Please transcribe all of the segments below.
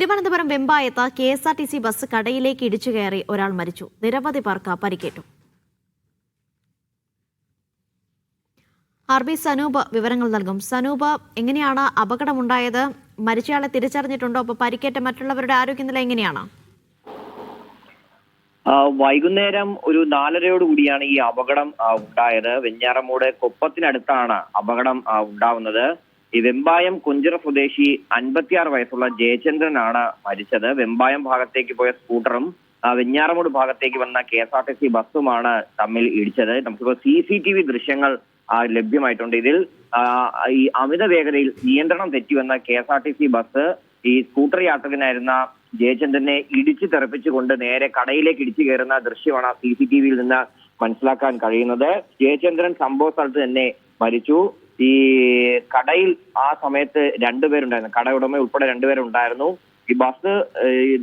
Thiruvananthapuram വെമ്പായത്ത് KSRTC bus കടയിലേക്ക് ഇടിച്ചു കയറി ഒരാൾ മരിച്ചു. നിരവധി പേർക്ക് പരിക്കേറ്റു. RB സനൂപ് വിവരങ്ങൾ നൽകും. സനൂപ്, എങ്ങനെയാണ് അപകടമുണ്ടായത്? മരിച്ചയാളെ തിരിച്ചറിഞ്ഞിട്ടുണ്ടോ? അപ്പോൾ പരിക്കേറ്റ മറ്റുള്ളവരുടെ ആരോഗ്യനില എങ്ങനെയാണ്? വൈകുന്നേരം ഒരു 4:30 ഈ അപകടം ഉണ്ടായത്. വെഞ്ഞാറമൂട് കൊപ്പത്തിനടുത്താണ് അപകടം ഉണ്ടാവുന്നത്. ഈ വെമ്പായം കുഞ്ചിറ സ്വദേശി 56 വയസ്സുള്ള ജയചന്ദ്രനാണ് മരിച്ചത്. വെമ്പായം ഭാഗത്തേക്ക് പോയ സ്കൂട്ടറും വെഞ്ഞാറമൂട് ഭാഗത്തേക്ക് വന്ന KSRTC ബസ്സുമാണ് തമ്മിൽ ഇടിച്ചത്. നമുക്കിപ്പോൾ CCTV ദൃശ്യങ്ങൾ ലഭ്യമായിട്ടുണ്ട്. ഇതിൽ ഈ അമിത വേഗതയിൽ നിയന്ത്രണം തെറ്റിവന്ന KSRTC ബസ് ഈ സ്കൂട്ടർ യാത്രികനായിരുന്ന ജയചന്ദ്രനെ ഇടിച്ചു തെറിപ്പിച്ചുകൊണ്ട് നേരെ കടയിലേക്ക് ഇടിച്ചു കയറുന്ന ദൃശ്യമാണ് CCTVയിൽ നിന്ന് മനസ്സിലാക്കാൻ കഴിയുന്നത്. ജയചന്ദ്രൻ സംഭവ സ്ഥലത്ത് തന്നെ മരിച്ചു. ഈ കടയിൽ ആ സമയത്ത് 2 പേരുണ്ടായിരുന്നു. കട ഉടമ ഉൾപ്പെടെ 2 പേരുണ്ടായിരുന്നു. ഈ ബസ്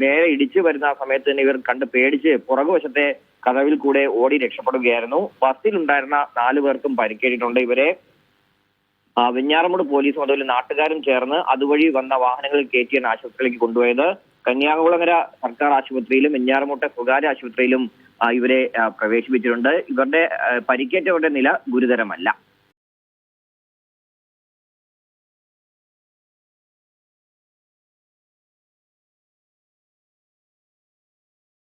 നേരെ ഇടിച്ചു വരുന്ന ആ സമയത്ത് തന്നെ ഇവർ കണ്ട് പേടിച്ച് പുറകുവശത്തെ കതവിൽ കൂടെ ഓടി രക്ഷപ്പെടുകയായിരുന്നു. ബസ്സിൽ ഉണ്ടായിരുന്ന 4 പേർക്കും പരിക്കേറ്റിട്ടുണ്ട്. ഇവരെ വെഞ്ഞാറമൂട് പോലീസും അതുപോലെ നാട്ടുകാരും ചേർന്ന് അതുവഴി വന്ന വാഹനങ്ങളിൽ കയറ്റിയാണ് ആശുപത്രിയിലേക്ക് കൊണ്ടുപോയത്. കന്യാകുളങ്ങര സർക്കാർ ആശുപത്രിയിലും വെഞ്ഞാറമൂട്ടെ സ്വകാര്യ ആശുപത്രിയിലും ഇവരെ പ്രവേശിപ്പിച്ചിട്ടുണ്ട്. ഇവരുടെ പരിക്കേറ്റവരുടെ നില ഗുരുതരമല്ല.